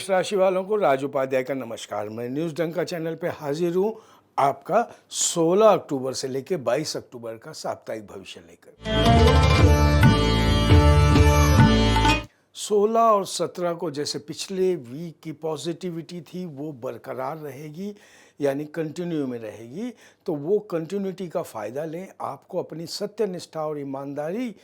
मेष राशि वालों को राज उपाध्याय का नमस्कार। मैं न्यूज़ डंका चैनल पे हाजिर हूँ आपका 16 अक्टूबर से लेकर 22 अक्टूबर का साप्ताहिक भविष्य लेकर। 16 और 17 को जैसे पिछले वीक की पॉजिटिविटी थी वो बरकरार रहेगी, यानी कंटिन्यू में रहेगी। तो वो कंटिन्यूटी का फ़ायदा लें। आपको अपनी सत्यनिष्ठा और ईमानदारी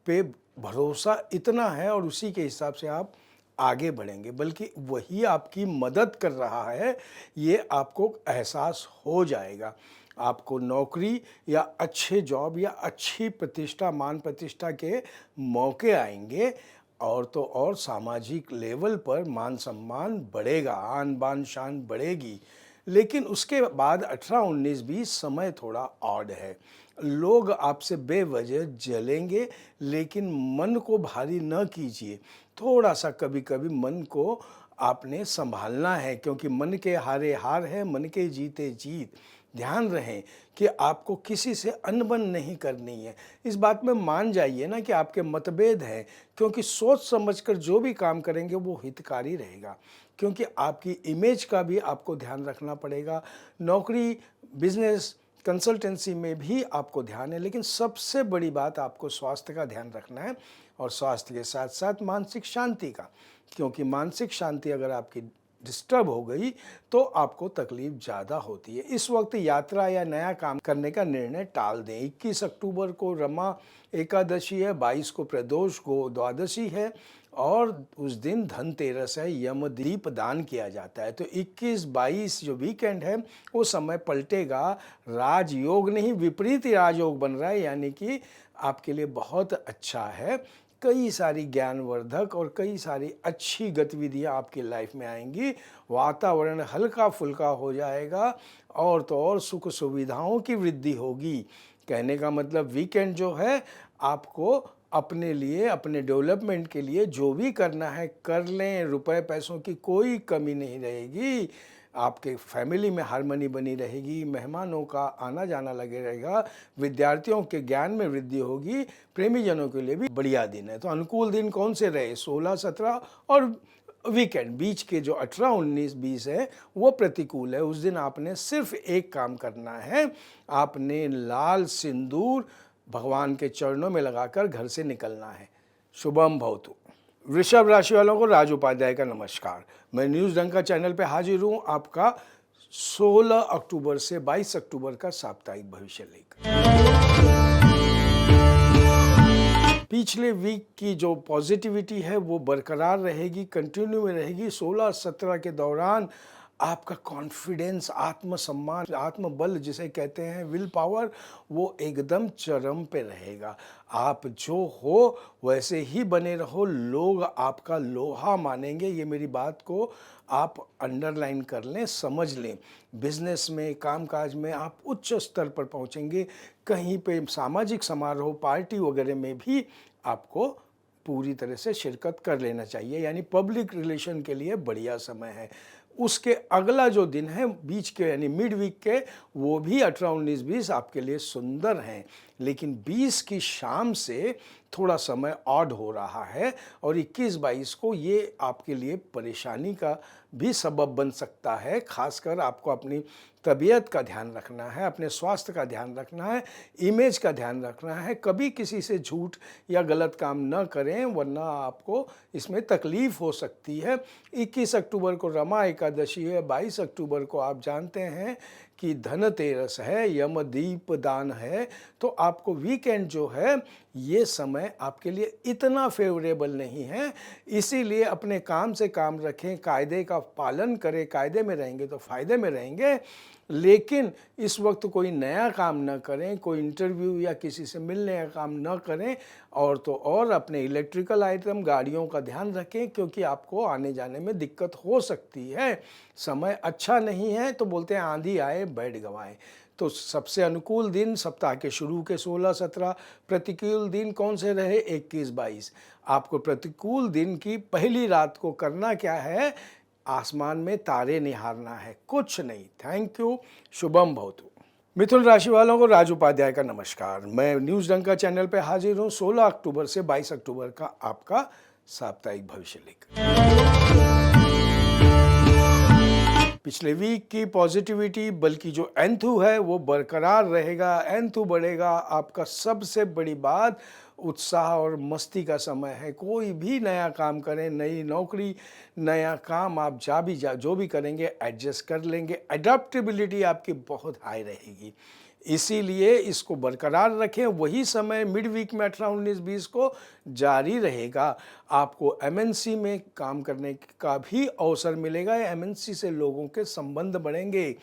पे भरोसा इतना है और उसी के हिसाब से आप आगे बढ़ेंगे, बल्कि वही आपकी मदद कर रहा है, ये आपको एहसास हो जाएगा। आपको नौकरी या अच्छे जॉब या अच्छी प्रतिष्ठा, मान प्रतिष्ठा के मौके आएंगे और तो और सामाजिक लेवल पर मान सम्मान बढ़ेगा, आन बान शान बढ़ेगी। लेकिन उसके बाद 18, 19, 20 समय थोड़ा ऑड है। लोग आपसे बेवजह जलेंगे, लेकिन मन को भारी न कीजिए। थोड़ा सा कभी कभी मन को आपने संभालना है, क्योंकि मन के हारे हार है, मन के जीते जीत। ध्यान रहे कि आपको किसी से अनबन नहीं करनी है। इस बात में मान जाइए ना कि आपके मतभेद हैं, क्योंकि सोच समझकर जो भी काम करेंगे वो हितकारी रहेगा। क्योंकि आपकी इमेज का भी आपको ध्यान रखना पड़ेगा। नौकरी, बिजनेस, कंसल्टेंसी में भी आपको ध्यान है, लेकिन सबसे बड़ी बात आपको स्वास्थ्य का ध्यान रखना है, और स्वास्थ्य के साथ साथ मानसिक शांति का। क्योंकि मानसिक शांति अगर आपकी डिस्टर्ब हो गई तो आपको तकलीफ ज़्यादा होती है। इस वक्त यात्रा या नया काम करने का निर्णय टाल दें। 21 अक्टूबर को रमा एकादशी है, 22 को प्रदोष को द्वादशी है और उस दिन धनतेरस है, यमदीप दान किया जाता है। तो 21-22 जो वीकेंड है वो समय पलटेगा। राजयोग नहीं, विपरीत राजयोग बन रहा है, यानी कि आपके लिए बहुत अच्छा है। कई सारी ज्ञानवर्धक और कई सारी अच्छी गतिविधियां आपकी लाइफ में आएंगी। वातावरण हल्का फुल्का हो जाएगा और तो और सुख सुविधाओं की वृद्धि होगी। कहने का मतलब वीकेंड जो है आपको अपने लिए, अपने डेवलपमेंट के लिए जो भी करना है कर लें। रुपए पैसों की कोई कमी नहीं रहेगी। आपके फैमिली में हार्मनी बनी रहेगी, मेहमानों का आना जाना लगे रहेगा, विद्यार्थियों के ज्ञान में वृद्धि होगी, प्रेमीजनों के लिए भी बढ़िया दिन है। तो अनुकूल दिन कौन से रहे? 16, 17 और वीकेंड। बीच के जो 18, 19, 20 है वो प्रतिकूल है। उस दिन आपने सिर्फ एक काम करना है, आपने लाल सिंदूर भगवान के चरणों में लगाकर घर से निकलना है। शुभम भवतु। वृषभ राशि वालों को राज उपाध्याय का नमस्कार। मैं न्यूज़ डंका चैनल पे हाजिर हूँ आपका 16 अक्टूबर से 22 अक्टूबर का साप्ताहिक भविष्य लेकर। पिछले वीक की जो पॉजिटिविटी है वो बरकरार रहेगी, कंटिन्यू में रहेगी। 16, 17 के दौरान आपका कॉन्फिडेंस, आत्मसम्मान, आत्मबल जिसे कहते हैं, विल पावर, वो एकदम चरम पे रहेगा। आप जो हो वैसे ही बने रहो, लोग आपका लोहा मानेंगे। ये मेरी बात को आप अंडरलाइन कर लें, समझ लें। बिजनेस में, कामकाज में आप उच्च स्तर पर पहुंचेंगे। कहीं पे सामाजिक समारोह, पार्टी वगैरह में भी आपको पूरी तरह से शिरकत कर लेना चाहिए, यानी पब्लिक रिलेशन के लिए बढ़िया समय है। उसके अगला जो दिन है बीच के, यानी मिड वीक के, वो भी 18, 19, 20 आपके लिए सुंदर हैं। लेकिन 20 की शाम से थोड़ा समय ऑड हो रहा है और 21, 22 को ये आपके लिए परेशानी का भी सबब बन सकता है। खासकर आपको अपनी तबीयत का ध्यान रखना है, अपने स्वास्थ्य का ध्यान रखना है, इमेज का ध्यान रखना है। कभी किसी से झूठ या गलत काम न करें, वरना आपको इसमें तकलीफ हो सकती है। 21 अक्टूबर को रमा एकादशी है, 22 अक्टूबर को आप जानते हैं कि धनतेरस है, यमदीप दान है। तो आपको वीकेंड जो है ये समय आपके लिए इतना फेवरेबल नहीं है। इसीलिए अपने काम से काम रखें, कायदे का पालन करें। कायदे में रहेंगे तो फ़ायदे में रहेंगे। लेकिन इस वक्त कोई नया काम न करें, कोई इंटरव्यू या किसी से मिलने का काम न करें। और तो और अपने इलेक्ट्रिकल आइटम, गाड़ियों का ध्यान रखें, क्योंकि आपको आने जाने में दिक्कत हो सकती है। समय अच्छा नहीं है तो बोलते हैं आंधी आए बैठ गवाए। तो सबसे अनुकूल दिन सप्ताह के शुरू के 16, 17, प्रतिकूल दिन कौन से रहे? 21, 22। आपको प्रतिकूल दिन की पहली रात को करना क्या है? आसमान में तारे निहारना है, कुछ नहीं। Thank you. शुभम भवतु। मिथुन राशि वालों को राज उपाध्याय का नमस्कार। मैं न्यूज़ डंका चैनल पे हाजिर हूँ 16 अक्टूबर से 22 अक्टूबर का आपका साप्ताहिक भविष्य लेकर। पिछले वीक की पॉजिटिविटी बल्कि जो एंथू है वो बरकरार रहेगा, एंथू बढ़ेगा। आपका सबसे बड़ी बात उत्साह और मस्ती का समय है। कोई भी नया काम करें, नई नौकरी, नया काम आप जो भी करेंगे एडजस्ट कर लेंगे। एडप्टेबिलिटी आपकी बहुत हाई रहेगी, इसीलिए इसको बरकरार रखें। वही समय मिड वीक में 18, 19, 20 को जारी रहेगा। आपको एमएनसी में काम करने का भी अवसर मिलेगा। एमएनसी से लोगों के संबंध बढ़ेंगे।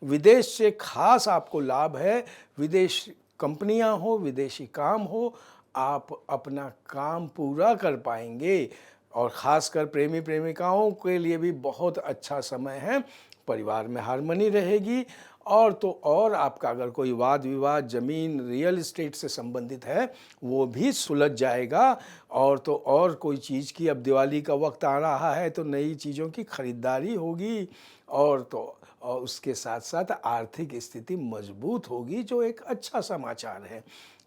विदेश से खास आपको लाभ है। विदेश कंपनियां हो, विदेशी काम हो, आप अपना काम पूरा कर पाएंगे। और ख़ासकर प्रेमी प्रेमिकाओं के लिए भी बहुत अच्छा समय है। परिवार में हार्मनी रहेगी। और तो और आपका अगर कोई वाद विवाद ज़मीन रियल एस्टेट से संबंधित है वो भी सुलझ जाएगा। और तो और कोई चीज़ की, अब दिवाली का वक्त आ रहा है तो नई चीज़ों की खरीदारी होगी। और उसके साथ साथ आर्थिक स्थिति मजबूत होगी, जो एक अच्छा समाचार है।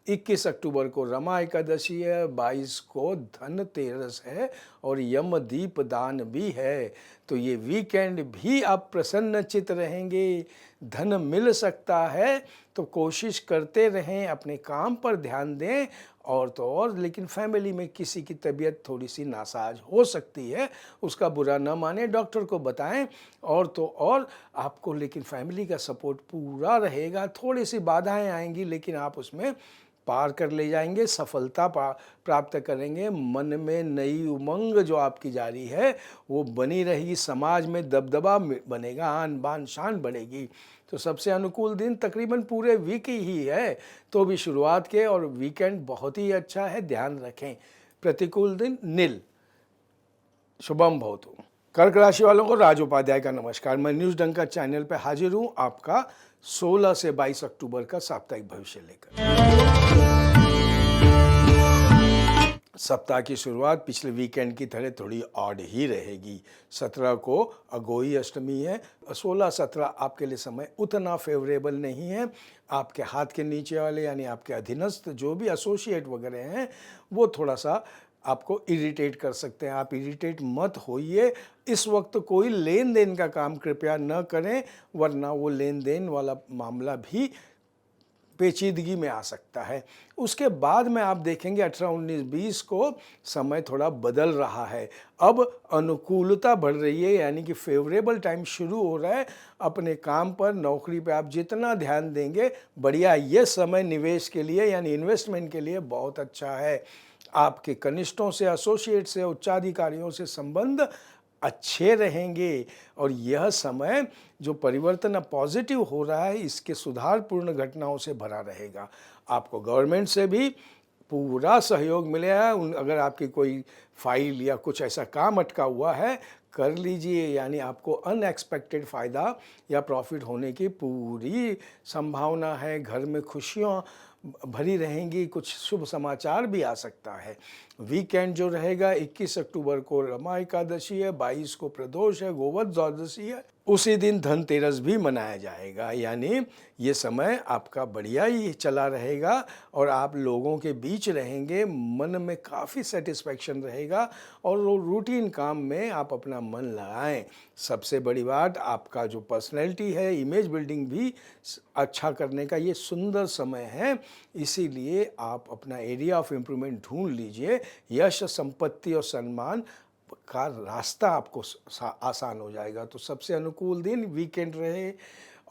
21 अक्टूबर को रमा एकादशी है, 22 को धनतेरस है और यम दीप दान भी है। तो ये वीकेंड भी आप प्रसन्नचित्त रहेंगे, धन मिल सकता है। तो कोशिश करते रहें, अपने काम पर ध्यान दें। और तो और लेकिन फैमिली में किसी की तबीयत थोड़ी सी नासाज हो सकती है, उसका बुरा न माने, डॉक्टर को बताएं। और तो और आपको लेकिन फैमिली का सपोर्ट पूरा रहेगा। थोड़ी सी बाधाएं आएंगी लेकिन आप उसमें पार कर ले जाएंगे, सफलता प्राप्त करेंगे। मन में नई उमंग जो आपकी जारी है वो बनी रहेगी। समाज में दबदबा बनेगा, आन बान शान बढ़ेगी। तो सबसे अनुकूल दिन तकरीबन पूरे वीक ही है, तो भी शुरुआत के और वीकेंड बहुत ही अच्छा है, ध्यान रखें। प्रतिकूल दिन नील। शुभम भवतु। कर्क राशि वालों को राज उपाध्याय का नमस्कार। मैं न्यूज़ डंका चैनल पर हाजिर हूँ आपका 16 से 22 अक्टूबर का साप्ताहिक भविष्य लेकर। सप्ताह की शुरुआत पिछले वीकेंड की तरह थोड़ी ऑड ही रहेगी। 17 को अगोई अष्टमी है। 16, 17 आपके लिए समय उतना फेवरेबल नहीं है। आपके हाथ के नीचे वाले यानी आपके अधीनस्थ जो भी एसोसिएट वगैरह हैं वो थोड़ा सा आपको इरिटेट कर सकते हैं। आप इरिटेट मत होइए। इस वक्त कोई लेन देन का काम कृपया न करें, वरना वो लेन देन वाला मामला भी पेचीदगी में आ सकता है। उसके बाद में आप देखेंगे 18, 19, 20 को समय थोड़ा बदल रहा है। अब अनुकूलता बढ़ रही है, यानी कि फेवरेबल टाइम शुरू हो रहा है। अपने काम पर, नौकरी पे आप जितना ध्यान देंगे बढ़िया। ये समय निवेश के लिए यानी इन्वेस्टमेंट के लिए बहुत अच्छा है। आपके कनिष्ठों से, एसोसिएट से, उच्चाधिकारियों से संबंध अच्छे रहेंगे। और यह समय जो परिवर्तन पॉजिटिव हो रहा है इसके सुधारपूर्ण घटनाओं से भरा रहेगा। आपको गवर्नमेंट से भी पूरा सहयोग मिलेगा। अगर आपकी कोई फाइल या कुछ ऐसा काम अटका हुआ है कर लीजिए, यानी आपको अनएक्सपेक्टेड फ़ायदा या प्रॉफिट होने की पूरी संभावना है। घर में खुशियाँ भरी रहेंगी, कुछ शुभ समाचार भी आ सकता है। वीकेंड जो रहेगा 21 अक्टूबर को रमा एकादशी है, 22 को प्रदोष है, गोवध द्वादशी है। उसी दिन धनतेरस भी मनाया जाएगा। यानी ये समय आपका बढ़िया ही चला रहेगा और आप लोगों के बीच रहेंगे। मन में काफ़ी सेटिस्फैक्शन रहेगा और रूटीन काम में आप अपना मन लगाएं। सबसे बड़ी बात, आपका जो पर्सनैलिटी है, इमेज बिल्डिंग भी अच्छा करने का ये सुंदर समय है। इसीलिए आप अपना एरिया ऑफ इम्प्रूवमेंट ढूंढ लीजिए। यश, संपत्ति और सम्मान का रास्ता आपको आसान हो जाएगा। तो सबसे अनुकूल दिन वीकेंड रहे।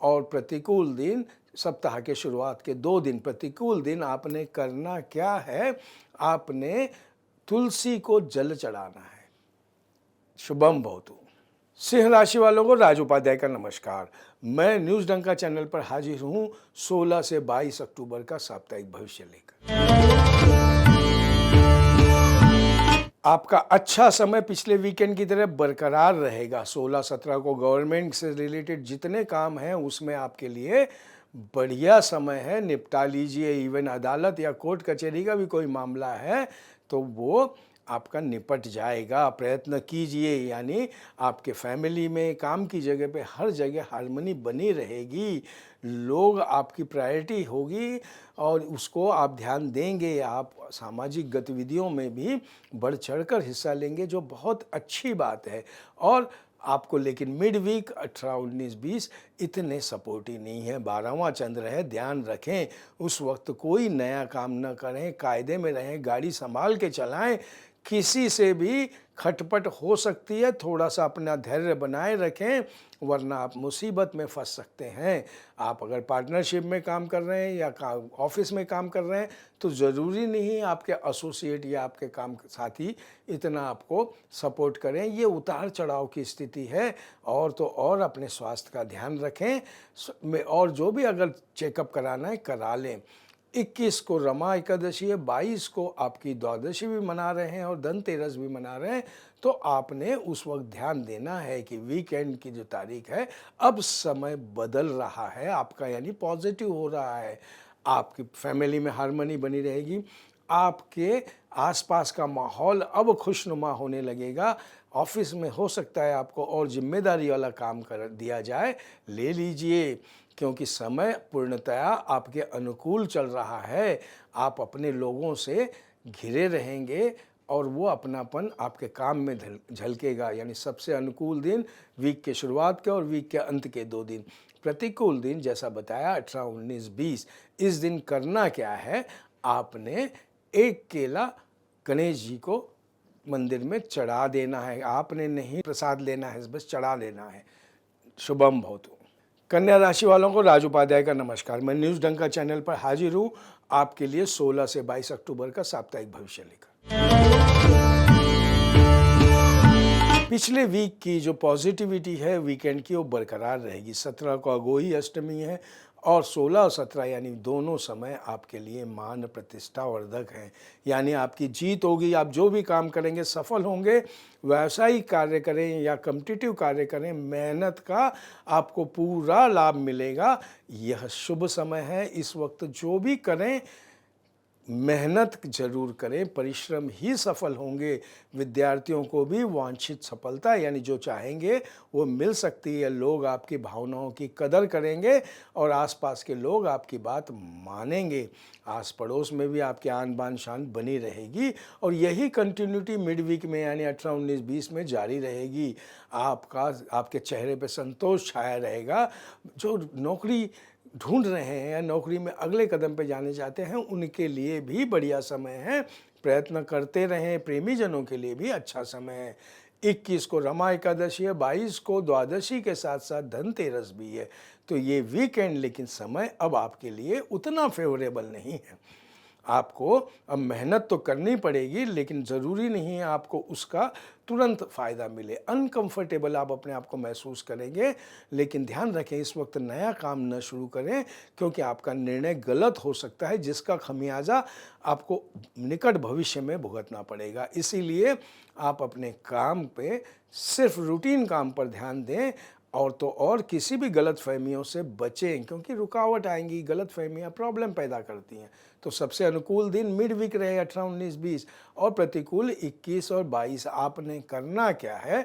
और प्रतिकूल दिन सप्ताह के शुरुआत के 2 दिन। प्रतिकूल दिन आपने करना क्या है, आपने तुलसी को जल चढ़ाना है। शुभम भवतु। सिंह राशि वालों को राज उपाध्याय का नमस्कार। मैं न्यूज़ डंका चैनल पर हाजिर हूँ 16 से 22 अक्टूबर का साप्ताहिक भविष्य लेकर। आपका अच्छा समय पिछले वीकेंड की तरह बरकरार रहेगा। 16, 17 को गवर्नमेंट से रिलेटेड जितने काम हैं उसमें आपके लिए बढ़िया समय है, निपटा लीजिए। इवन अदालत या कोर्ट कचहरी का भी कोई मामला है तो वो आपका निपट जाएगा। प्रयत्न कीजिए, यानी आपके फैमिली में, काम की जगह पे, हर जगह हार्मनी बनी रहेगी। लोग आपकी प्रायोरिटी होगी और उसको आप ध्यान देंगे। आप सामाजिक गतिविधियों में भी बढ़ चढ़कर हिस्सा लेंगे, जो बहुत अच्छी बात है। और आपको, लेकिन मिड वीक 18, 19, 20 इतने सपोर्टिव नहीं है। 12वां चंद्र है, ध्यान रखें। उस वक्त कोई नया काम न करें, कायदे में रहें, गाड़ी संभाल के चलाएं। किसी से भी खटपट हो सकती है, थोड़ा सा अपना धैर्य बनाए रखें, वरना आप मुसीबत में फंस सकते हैं। आप अगर पार्टनरशिप में काम कर रहे हैं या ऑफिस में काम कर रहे हैं तो ज़रूरी नहीं आपके एसोसिएट या आपके काम साथी इतना आपको सपोर्ट करें। ये उतार चढ़ाव की स्थिति है। और तो और अपने स्वास्थ्य का ध्यान रखें और जो भी अगर चेकअप कराना है करा लें। 21 को रमा एकादशी है, 22 को आपकी द्वादशी भी मना रहे हैं और धनतेरस भी मना रहे हैं। तो आपने उस वक्त ध्यान देना है कि वीकेंड की जो तारीख है, अब समय बदल रहा है आपका, यानी पॉजिटिव हो रहा है। आपकी फैमिली में हार्मनी बनी रहेगी, आपके आसपास का माहौल अब खुशनुमा होने लगेगा। ऑफिस में हो सकता है आपको और जिम्मेदारी वाला काम कर दिया जाए, ले लीजिए, क्योंकि समय पूर्णतया आपके अनुकूल चल रहा है। आप अपने लोगों से घिरे रहेंगे और वो अपनापन आपके काम में झलकेगा। यानी सबसे अनुकूल दिन वीक के शुरुआत के और वीक के अंत के 2 दिन। प्रतिकूल दिन जैसा बताया 18, 19, 20। इस दिन करना क्या है, आपने एक केला गणेश जी को मंदिर में चढ़ा देना है। आपने नहीं प्रसाद लेना है, बस चढ़ा लेना है। शुभम भवतु। कन्या राशि वालों को राज उपाध्याय का नमस्कार। मैं न्यूज़ डंका चैनल पर हाजिर हूँ आपके लिए 16 से 22 अक्टूबर का साप्ताहिक भविष्य लेकर। पिछले वीक की जो पॉजिटिविटी है वीकेंड की, वो बरकरार रहेगी। 17 को अगोही अष्टमी है और 16 और 17 यानी दोनों समय आपके लिए मान प्रतिष्ठा वर्धक हैं। यानी आपकी जीत होगी, आप जो भी काम करेंगे सफल होंगे। व्यावसायिक कार्य करें या कॉम्पिटिटिव कार्य करें, मेहनत का आपको पूरा लाभ मिलेगा। यह शुभ समय है। इस वक्त जो भी करें मेहनत जरूर करें, परिश्रम ही सफल होंगे। विद्यार्थियों को भी वांछित सफलता यानी जो चाहेंगे वो मिल सकती है। लोग आपकी भावनाओं की कदर करेंगे और आसपास के लोग आपकी बात मानेंगे। आस पड़ोस में भी आपकी आन बान शान बनी रहेगी और यही कंटिन्यूटी मिड वीक में यानी 18, 19, 20 में जारी रहेगी। आपके चेहरे पे संतोष छाया रहेगा। जो नौकरी ढूंढ रहे हैं या नौकरी में अगले कदम पे जाने चाहते हैं, उनके लिए भी बढ़िया समय है। प्रयत्न करते रहें। प्रेमी जनों के लिए भी अच्छा समय है। 21 को रमा एकादशी है, 22 को द्वादशी के साथ साथ धनतेरस भी है। तो ये वीकेंड, लेकिन समय अब आपके लिए उतना फेवरेबल नहीं है। आपको अब मेहनत तो करनी पड़ेगी, लेकिन ज़रूरी नहीं है आपको उसका तुरंत फ़ायदा मिले। अनकंफर्टेबल आप अपने आप को महसूस करेंगे, लेकिन ध्यान रखें इस वक्त नया काम न शुरू करें, क्योंकि आपका निर्णय गलत हो सकता है, जिसका खमियाजा आपको निकट भविष्य में भुगतना पड़ेगा। इसीलिए आप अपने काम पे सिर्फ रूटीन काम पर ध्यान दें और तो और किसी भी गलत फहमियों से बचें, क्योंकि रुकावट आएंगी। गलत फहमियाँ प्रॉब्लम पैदा करती हैं। तो सबसे अनुकूल दिन मिड वीक रहे 18, 19, 20 और प्रतिकूल 21 और 22। आपने करना क्या है,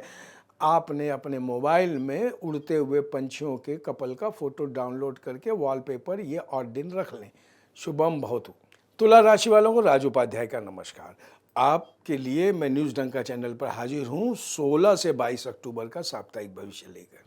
आपने अपने मोबाइल में उड़ते हुए पंछियों के कपल का फोटो डाउनलोड करके वॉलपेपर ये और दिन रख लें। शुभम भवतु। तुला राशि वालों को राज उपाध्याय का नमस्कार। आपके लिए मैं न्यूज़ डंका चैनल पर हाजिर हूँ 16 से 22 अक्टूबर का साप्ताहिक भविष्य लेकर।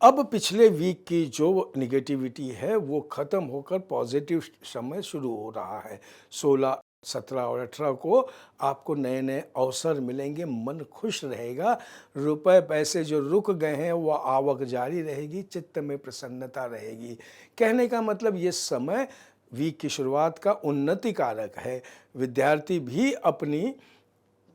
अब पिछले वीक की जो निगेटिविटी है वो ख़त्म होकर पॉजिटिव समय शुरू हो रहा है। 16, 17 और 18 को आपको नए नए अवसर मिलेंगे, मन खुश रहेगा। रुपए पैसे जो रुक गए हैं वो आवक जारी रहेगी, चित्त में प्रसन्नता रहेगी। कहने का मतलब ये समय वीक की शुरुआत का उन्नति कारक है। विद्यार्थी भी अपनी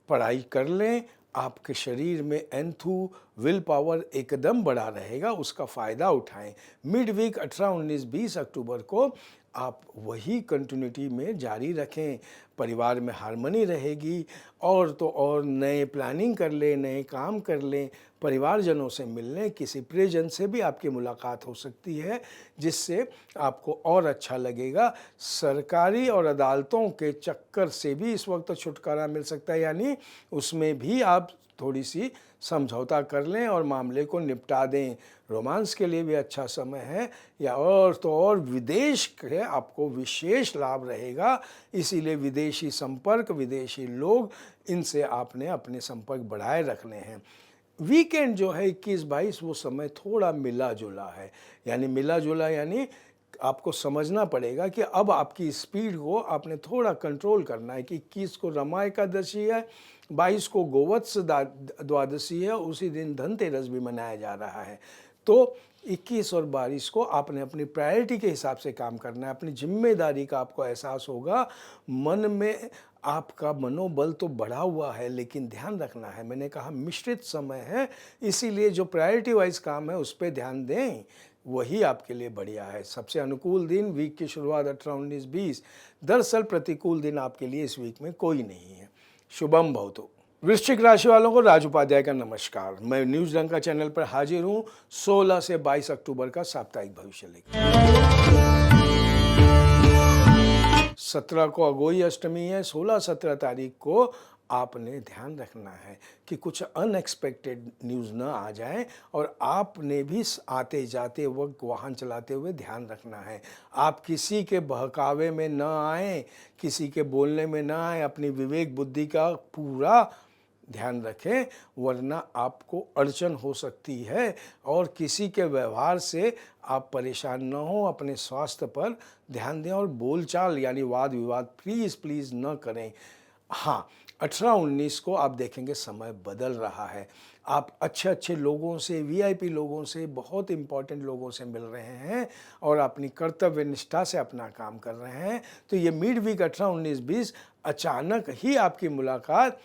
पढ़ाई कर लें। आपके शरीर में एंथू विल पावर एकदम बढ़ा रहेगा, उसका फ़ायदा उठाएं। मिड वीक 18, 19, 20 अक्टूबर को आप वही कंटिन्यूटी में जारी रखें। परिवार में हार्मनी रहेगी और तो और नए प्लानिंग कर लें, नए काम कर लें। परिवारजनों से मिलने, किसी प्रियजन से भी आपकी मुलाकात हो सकती है, जिससे आपको और अच्छा लगेगा। सरकारी और अदालतों के चक्कर से भी इस वक्त छुटकारा मिल सकता है, यानी उसमें भी आप थोड़ी सी समझौता कर लें और मामले को निपटा दें। रोमांस के लिए भी अच्छा समय है, या और तो और विदेश के आपको विशेष लाभ रहेगा, इसीलिए विदेशी संपर्क, विदेशी लोग, इनसे आपने अपने संपर्क बढ़ाए रखने हैं। वीकेंड जो है 21-22 वो समय थोड़ा मिला जुला है, यानी मिला जुला यानी आपको समझना पड़ेगा कि अब आपकी स्पीड को आपने थोड़ा कंट्रोल करना है कि 21 को रमा एकादशी है, 22 को गोवत्स द्वादशी है, उसी दिन धनतेरस भी मनाया जा रहा है। तो 21 और 22 को आपने अपनी प्रायोरिटी के हिसाब से काम करना है, अपनी जिम्मेदारी का आपको एहसास होगा। मन में आपका मनोबल तो बढ़ा हुआ है, लेकिन ध्यान रखना है, मैंने कहा मिश्रित समय है, इसीलिए जो प्रायोरिटी वाइज काम है उस पर ध्यान दें, वही आपके लिए बढ़िया है। सबसे अनुकूल दिन, वीक की शुरुआत 18, 19, 20। दरअसल प्रतिकूल दिन आपके लिए इस वीक में कोई नहीं है। शुभम भवतु। वृश्चिक राशि वालों को राज उपाध्याय का नमस्कार। मैं न्यूज डंका चैनल पर हाजिर हूँ 16 से 22 अक्टूबर का साप्ताहिक भविष्य लेकर। 17 को अगोई अष्टमी है, 16-17 तारीख को आपने ध्यान रखना है कि कुछ अनएक्सपेक्टेड न्यूज़ न आ जाए, और आपने भी आते जाते वक्त वाहन चलाते हुए ध्यान रखना है। आप किसी के बहकावे में न आए, किसी के बोलने में न आए, अपनी विवेक बुद्धि का पूरा ध्यान रखें, वरना आपको अड़चन हो सकती है और किसी के व्यवहार से आप परेशान न हो। अपने स्वास्थ्य पर ध्यान दें और बोलचाल यानी वाद विवाद प्लीज़ न करें। हाँ, 18-19 को आप देखेंगे समय बदल रहा है। आप अच्छे लोगों से, वीआईपी लोगों से, बहुत इंपॉर्टेंट लोगों से मिल रहे हैं और अपनी कर्तव्य निष्ठा से अपना काम कर रहे हैं। तो ये मिड वीक 18-19-20 अचानक ही आपकी मुलाकात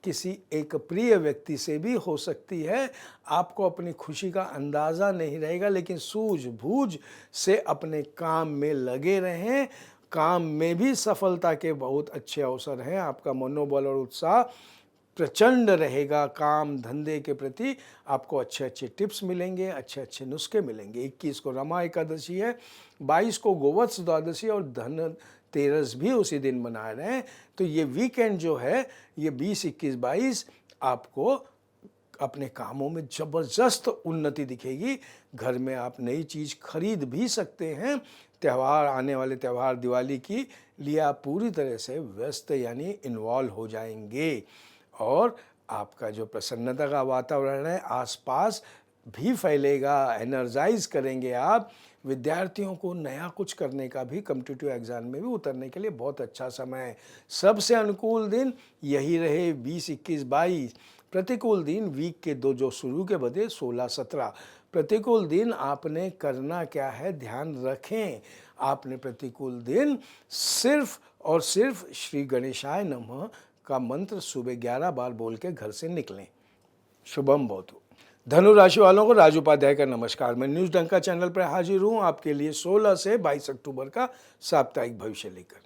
किसी एक प्रिय व्यक्ति से भी हो सकती है। आपको अपनी खुशी का अंदाज़ा नहीं रहेगा, लेकिन सूझबूझ से अपने काम में लगे रहें। काम में भी सफलता के बहुत अच्छे अवसर हैं। आपका मनोबल और उत्साह प्रचंड रहेगा। काम धंधे के प्रति आपको अच्छे टिप्स मिलेंगे, अच्छे नुस्खे मिलेंगे। 21 को रमा एकादशी है, 22 को गोवत्स द्वादशी और धनतेरस भी उसी दिन मना रहे हैं। तो ये वीकेंड जो है, ये 20, 21, 22 आपको अपने कामों में ज़बरदस्त उन्नति दिखेगी। घर में आप नई चीज़ खरीद भी सकते हैं। त्यौहार, आने वाले त्यौहार दिवाली की लिए आप पूरी तरह से व्यस्त यानी इन्वॉल्व हो जाएंगे, और आपका जो प्रसन्नता का वातावरण है आसपास भी फैलेगा, एनर्जाइज करेंगे आप। विद्यार्थियों को नया कुछ करने का भी, कॉम्पिटिटिव एग्जाम में भी उतरने के लिए बहुत अच्छा समय है। सबसे अनुकूल दिन यही रहे 20, 21, 22। प्रतिकूल दिन वीक के दो जो शुरू के बदले 16-17। प्रतिकूल दिन आपने करना क्या है, ध्यान रखें। आपने प्रतिकूल दिन सिर्फ और सिर्फ श्री गणेशाय नमः का मंत्र सुबह 11 बार बोल के घर से निकलें। शुभम भवतु। धनु राशि वालों को राज उपाध्याय का नमस्कार। मैं न्यूज डंका चैनल पर हाजिर हूँ आपके लिए 16 से 22 अक्टूबर का साप्ताहिक भविष्य लेकर।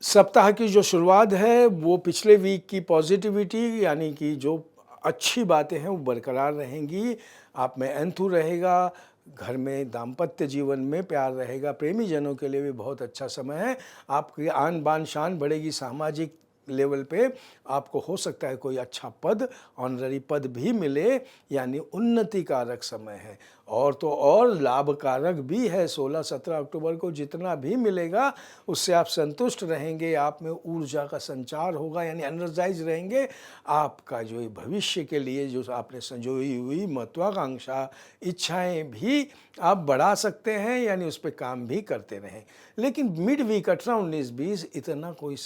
सप्ताह की जो शुरुआत है वो पिछले वीक की पॉजिटिविटी यानी कि जो अच्छी बातें हैं वो बरकरार रहेंगी। आप में एंथू रहेगा, घर में दाम्पत्य जीवन में प्यार रहेगा, प्रेमी जनों के लिए भी बहुत अच्छा समय है। आपकी आन बान शान बढ़ेगी। सामाजिक लेवल पे आपको हो सकता है कोई अच्छा पद, ऑनररी पद भी मिले, यानी उन्नतिकारक समय है। और तो और लाभकारक भी है। 16-17 अक्टूबर को जितना भी मिलेगा उससे आप संतुष्ट रहेंगे। आप में ऊर्जा का संचार होगा, यानी एनर्जाइज रहेंगे। आपका जो भविष्य के लिए जो आपने संजोई हुई महत्वाकांक्षा, इच्छाएं भी आप बढ़ा सकते हैं, यानी उस पर काम भी करते रहें। लेकिन मिड वीक 18-19-20 इतना कोई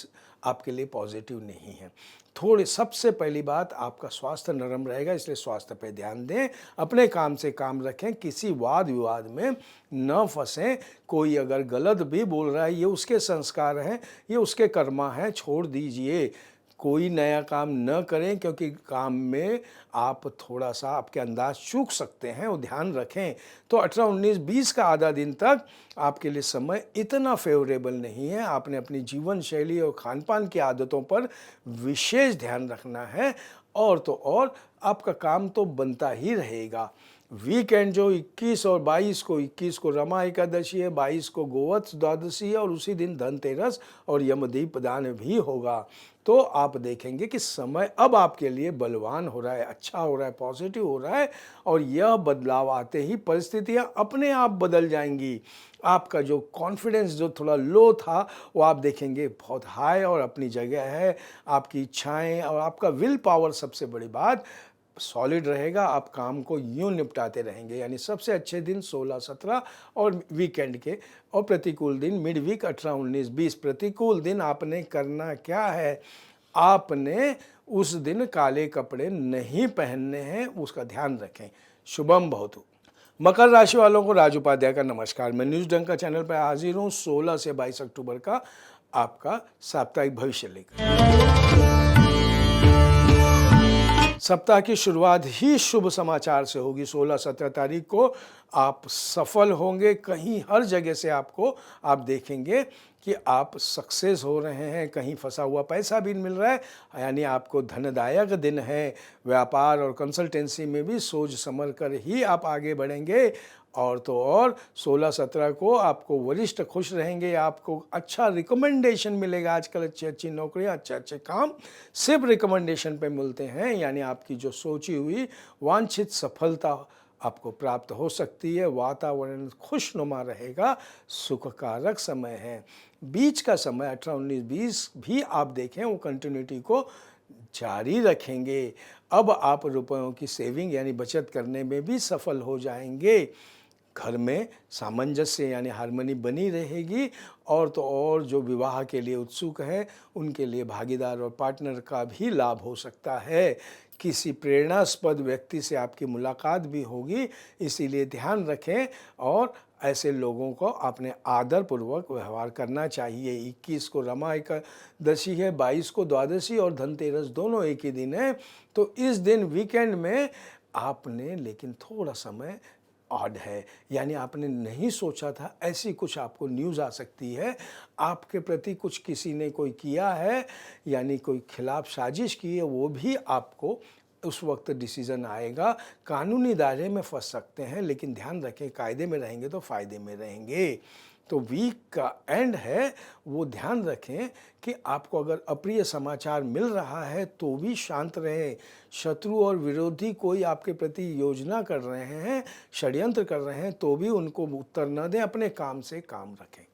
आपके लिए पॉजिटिव नहीं है। थोड़े, सबसे पहली बात, आपका स्वास्थ्य नरम रहेगा, इसलिए स्वास्थ्य पे ध्यान दें। अपने काम से काम रखें, किसी वाद विवाद में न फंसें। कोई अगर गलत भी बोल रहा है, ये उसके संस्कार हैं, ये उसके कर्मा हैं, छोड़ दीजिए। कोई नया काम न करें, क्योंकि काम में आप थोड़ा सा आपके अंदाज चूक सकते हैं, वो ध्यान रखें। तो 18-19-20 का आधा दिन तक आपके लिए समय इतना फेवरेबल नहीं है। आपने अपनी जीवन शैली और खान पान की आदतों पर विशेष ध्यान रखना है, और तो और आपका काम तो बनता ही रहेगा। वीकेंड जो 21 और 22 को, 21 को रमा एकादशी है, 22 को गोवत्स द्वादशी है और उसी दिन धनतेरस और यमदीप दान भी होगा। तो आप देखेंगे कि समय अब आपके लिए बलवान हो रहा है, अच्छा हो रहा है, पॉजिटिव हो रहा है और यह बदलाव आते ही परिस्थितियां अपने आप बदल जाएंगी। आपका जो कॉन्फिडेंस जो थोड़ा लो था वो आप देखेंगे बहुत हाई और अपनी जगह है। आपकी इच्छाएं और आपका विल पावर, सबसे बड़ी बात, सॉलिड रहेगा। आप काम को यूं निपटाते रहेंगे। यानी सबसे अच्छे दिन 16, 17 और वीकेंड के, और प्रतिकूल दिन मिड वीक 18, 19, 20। प्रतिकूल दिन आपने करना क्या है, आपने उस दिन काले कपड़े नहीं पहनने हैं, उसका ध्यान रखें। शुभम भवतु। मकर राशि वालों को राज उपाध्याय का नमस्कार। मैं न्यूज़ डंका चैनल पर हाजिर हूँ 16 से 22 अक्टूबर का आपका साप्ताहिक भविष्य लेकर। सप्ताह की शुरुआत ही शुभ समाचार से होगी। 16-17 तारीख को आप सफल होंगे। कहीं हर जगह से आपको आप देखेंगे कि आप सक्सेस हो रहे हैं। कहीं फंसा हुआ पैसा भी मिल रहा है, यानी आपको धनदायक दिन है। व्यापार और कंसल्टेंसी में भी सोच समझ कर ही आप आगे बढ़ेंगे। और तो और 16-17 को आपको वरिष्ठ खुश रहेंगे, आपको अच्छा रिकमेंडेशन मिलेगा। आजकल अच्छी अच्छी नौकरियां, अच्छे अच्छे काम सिर्फ रिकमेंडेशन पे मिलते हैं। यानी आपकी जो सोची हुई वांछित सफलता आपको प्राप्त हो सकती है। वातावरण खुशनुमा रहेगा, सुखकारक समय है। बीच का समय 18, 19, 20 भी आप देखें वो कंटिन्यूटी को जारी रखेंगे। अब आप रुपयों की सेविंग यानी बचत करने में भी सफल हो जाएंगे। घर में सामंजस्य यानी हार्मनी बनी रहेगी। और तो और जो विवाह के लिए उत्सुक हैं उनके लिए भागीदार और पार्टनर का भी लाभ हो सकता है। किसी प्रेरणास्पद व्यक्ति से आपकी मुलाकात भी होगी, इसीलिए ध्यान रखें और ऐसे लोगों को आपने आदरपूर्वक व्यवहार करना चाहिए। 21 को रमा एकादशी है, 22 को द्वादशी और धनतेरस दोनों एक ही दिन है। तो इस दिन वीकेंड में आपने लेकिन थोड़ा समय ऑड है, यानी आपने नहीं सोचा था, ऐसी कुछ आपको न्यूज़ आ सकती है। आपके प्रति कुछ किसी ने कोई किया है, यानी कोई खिलाफ साजिश की है, वो भी आपको उस वक्त डिसीज़न आएगा। कानूनी दायरे में फंस सकते हैं, लेकिन ध्यान रखें कायदे में रहेंगे तो फ़ायदे में रहेंगे। तो वीक का एंड है, वो ध्यान रखें कि आपको अगर अप्रिय समाचार मिल रहा है तो भी शांत रहें। शत्रु और विरोधी कोई आपके प्रति योजना कर रहे हैं, षड्यंत्र कर रहे हैं, तो भी उनको उत्तर न दें, अपने काम से काम रखें।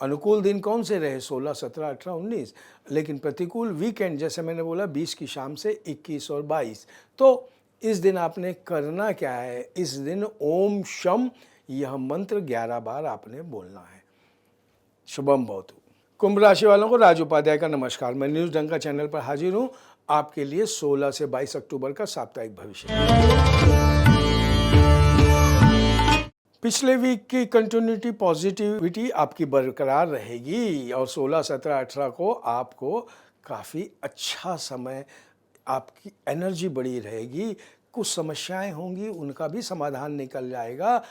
अनुकूल दिन कौन से रहे? 16, 17, 18, 19। लेकिन प्रतिकूल वीकेंड जैसे मैंने बोला 20 की शाम से 21 और 22। तो इस दिन आपने करना क्या है? इस दिन ओम शम यह मंत्र 11 बार आपने बोलना है। शुभम भवतु। कुंभ राशि वालों को राज उपाध्याय का नमस्कार। मैं न्यूज़ डंका चैनल पर हाजिर हूँ आपके लिए 16 से 22 अक्टूबर का साप्ताहिक भविष्य। पिछले वीक की कंटिन्यूटी पॉजिटिविटी आपकी बरकरार रहेगी और 16, 17, 18 को आपको काफ़ी अच्छा समय, आपकी एनर्जी बड़ी रहेगी। कुछ समस्याएं होंगी, उनका भी समाधान निकल जाएगा।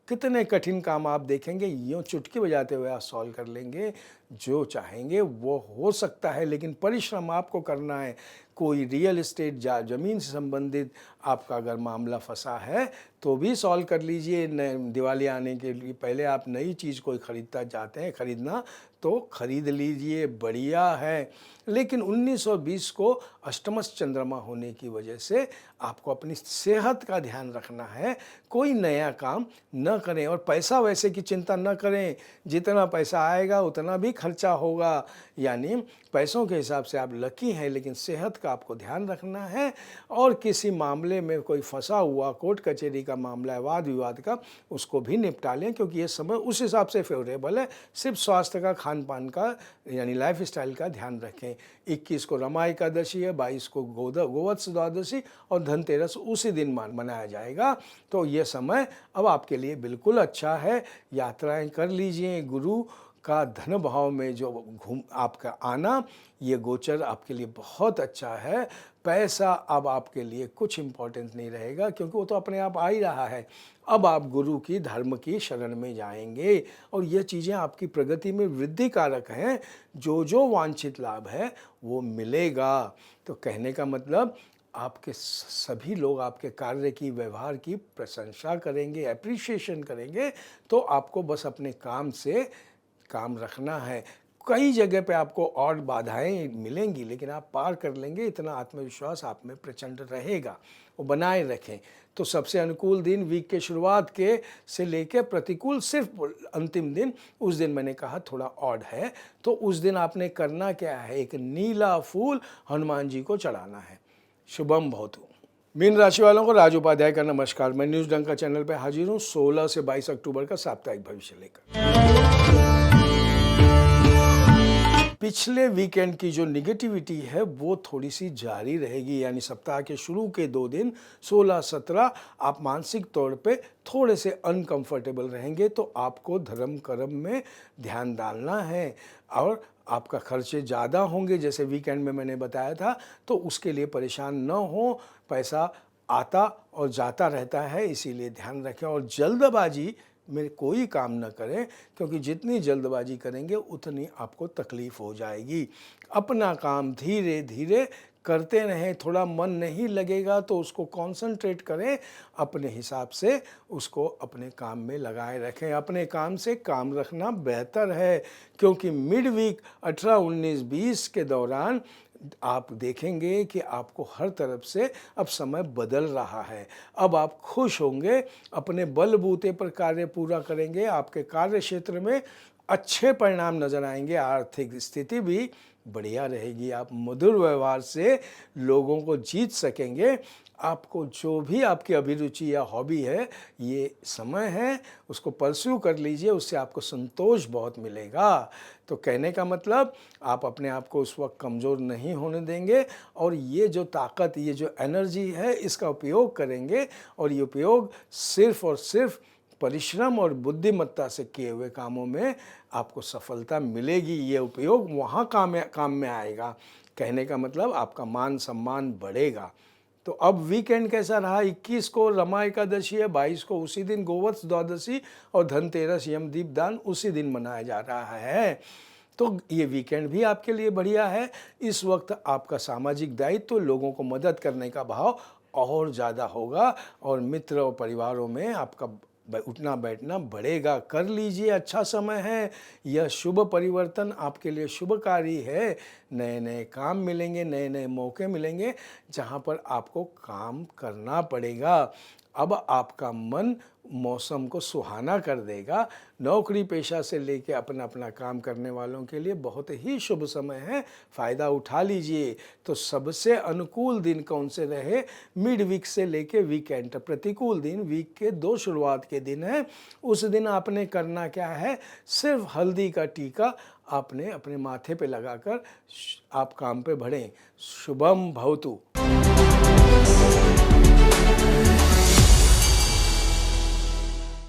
कितने कठिन काम आप देखेंगे यूँ चुटकी बजाते हुए आप सॉल्व कर लेंगे। जो चाहेंगे वो हो सकता है, लेकिन परिश्रम आपको करना है। कोई रियल एस्टेट ज़मीन से संबंधित आपका अगर मामला फंसा है तो भी सॉल्व कर लीजिए। दिवाली आने के लिए पहले आप नई चीज़ कोई ख़रीदना चाहते हैं, ख़रीदना तो ख़रीद लीजिए, बढ़िया है। लेकिन 19 और 20 को अष्टमश चंद्रमा होने की वजह से आपको अपनी सेहत का ध्यान रखना है। कोई नया काम न करें और पैसा वैसे की चिंता न करें। जितना पैसा आएगा उतना भी खर्चा होगा। यानी पैसों के हिसाब से आप लकी हैं, लेकिन सेहत का आपको ध्यान रखना है। और किसी मामले में कोई फंसा हुआ कोर्ट कचहरी का मामला है, वाद विवाद का, उसको भी निपटा लें, क्योंकि ये समय उस हिसाब से फेवरेबल है। सिर्फ स्वास्थ्य का, खान पान का यानी लाइफ स्टाइल का ध्यान रखें। 21 को रमा एकादशी है, 22 को गोवत्स द्वादशी और धनतेरस उसी दिन मनाया जाएगा। तो ये समय अब आपके लिए बिल्कुल अच्छा है। यात्राएं कर लीजिए। गुरु का धन भाव में जो आपका आना, ये गोचर आपके लिए बहुत अच्छा है। पैसा अब आपके लिए कुछ इम्पोर्टेंस नहीं रहेगा, क्योंकि वो तो अपने आप आ ही रहा है। अब आप गुरु की, धर्म की शरण में जाएंगे और ये चीज़ें आपकी प्रगति में वृद्धि कारक हैं। जो जो वांछित लाभ है वो मिलेगा। तो कहने का मतलब आपके सभी लोग आपके कार्य की, व्यवहार की प्रशंसा करेंगे, एप्रिसिएशन करेंगे। तो आपको बस अपने काम से काम रखना है। कई जगह पे आपको और बाधाएं मिलेंगी, लेकिन आप पार कर लेंगे, इतना आत्मविश्वास आप में प्रचंड रहेगा, वो बनाए रखें। तो सबसे अनुकूल दिन वीक के शुरुआत के से लेकर प्रतिकूल सिर्फ अंतिम दिन, उस दिन मैंने कहा थोड़ा ऑड है। तो उस दिन आपने करना क्या है, एक नीला फूल हनुमान जी को चढ़ाना है। शुभम भवतु। मीन राशि वालों को राज उपाध्याय का नमस्कार। मैं न्यूज़ डंका चैनल पर हाजिर हूँ 16 से 22 अक्टूबर का साप्ताहिक भविष्य लेकर। पिछले वीकेंड की जो निगेटिविटी है वो थोड़ी सी जारी रहेगी, यानी सप्ताह के शुरू के 2 दिन 16-17 आप मानसिक तौर पे थोड़े से अनकंफर्टेबल रहेंगे। तो आपको धर्म कर्म में ध्यान डालना है और आपका खर्चे ज़्यादा होंगे, जैसे वीकेंड में मैंने बताया था। तो उसके लिए परेशान न हो, पैसा आता और जाता रहता है, इसीलिए ध्यान रखें। और जल्दबाजी में कोई काम न करें, क्योंकि जितनी जल्दबाजी करेंगे उतनी आपको तकलीफ़ हो जाएगी। अपना काम धीरे धीरे करते रहें। थोड़ा मन नहीं लगेगा तो उसको कंसंट्रेट करें, अपने हिसाब से उसको अपने काम में लगाए रखें। अपने काम से काम रखना बेहतर है, क्योंकि मिड वीक 18, 19, 20 के दौरान आप देखेंगे कि आपको हर तरफ से अब समय बदल रहा है। अब आप खुश होंगे, अपने बलबूते पर कार्य पूरा करेंगे, आपके कार्य क्षेत्र में अच्छे परिणाम नजर आएंगे, आर्थिक स्थिति भी बढ़िया रहेगी। आप मधुर व्यवहार से लोगों को जीत सकेंगे। आपको जो भी आपकी अभिरुचि या हॉबी है, ये समय है उसको परस्यू कर लीजिए, उससे आपको संतोष बहुत मिलेगा। तो कहने का मतलब, आप अपने आप को उस वक्त कमज़ोर नहीं होने देंगे और ये जो ताकत, ये जो एनर्जी है, इसका उपयोग करेंगे। और ये उपयोग सिर्फ़ और सिर्फ परिश्रम और बुद्धिमत्ता से किए हुए कामों में आपको सफलता मिलेगी। ये उपयोग वहाँ काम में आएगा। कहने का मतलब, आपका मान सम्मान बढ़ेगा। तो अब वीकेंड कैसा रहा? 21 को रमा एकादशी है, 22 को उसी दिन गोवत्स द्वादशी और धनतेरस यमदीप दान उसी दिन मनाया जा रहा है। तो ये वीकेंड भी आपके लिए बढ़िया है। इस वक्त आपका सामाजिक दायित्व, लोगों को मदद करने का भाव और ज़्यादा होगा और मित्र और परिवारों में आपका उठना बैठना बढ़ेगा। कर लीजिए, अच्छा समय है। यह शुभ परिवर्तन आपके लिए शुभकारी है। नए नए काम मिलेंगे, नए नए मौके मिलेंगे, जहाँ पर आपको काम करना पड़ेगा। अब आपका मन मौसम को सुहाना कर देगा। नौकरी पेशा से लेके अपना अपना काम करने वालों के लिए बहुत ही शुभ समय है, फ़ायदा उठा लीजिए। तो सबसे अनुकूल दिन कौन से रहे? मिड वीक से लेके वीकेंड। प्रतिकूल दिन वीक के 2 शुरुआत के दिन है। उस दिन आपने करना क्या है? सिर्फ हल्दी का टीका आपने अपने माथे पे लगाकर आप काम पे बढ़ें। शुभम भवतु।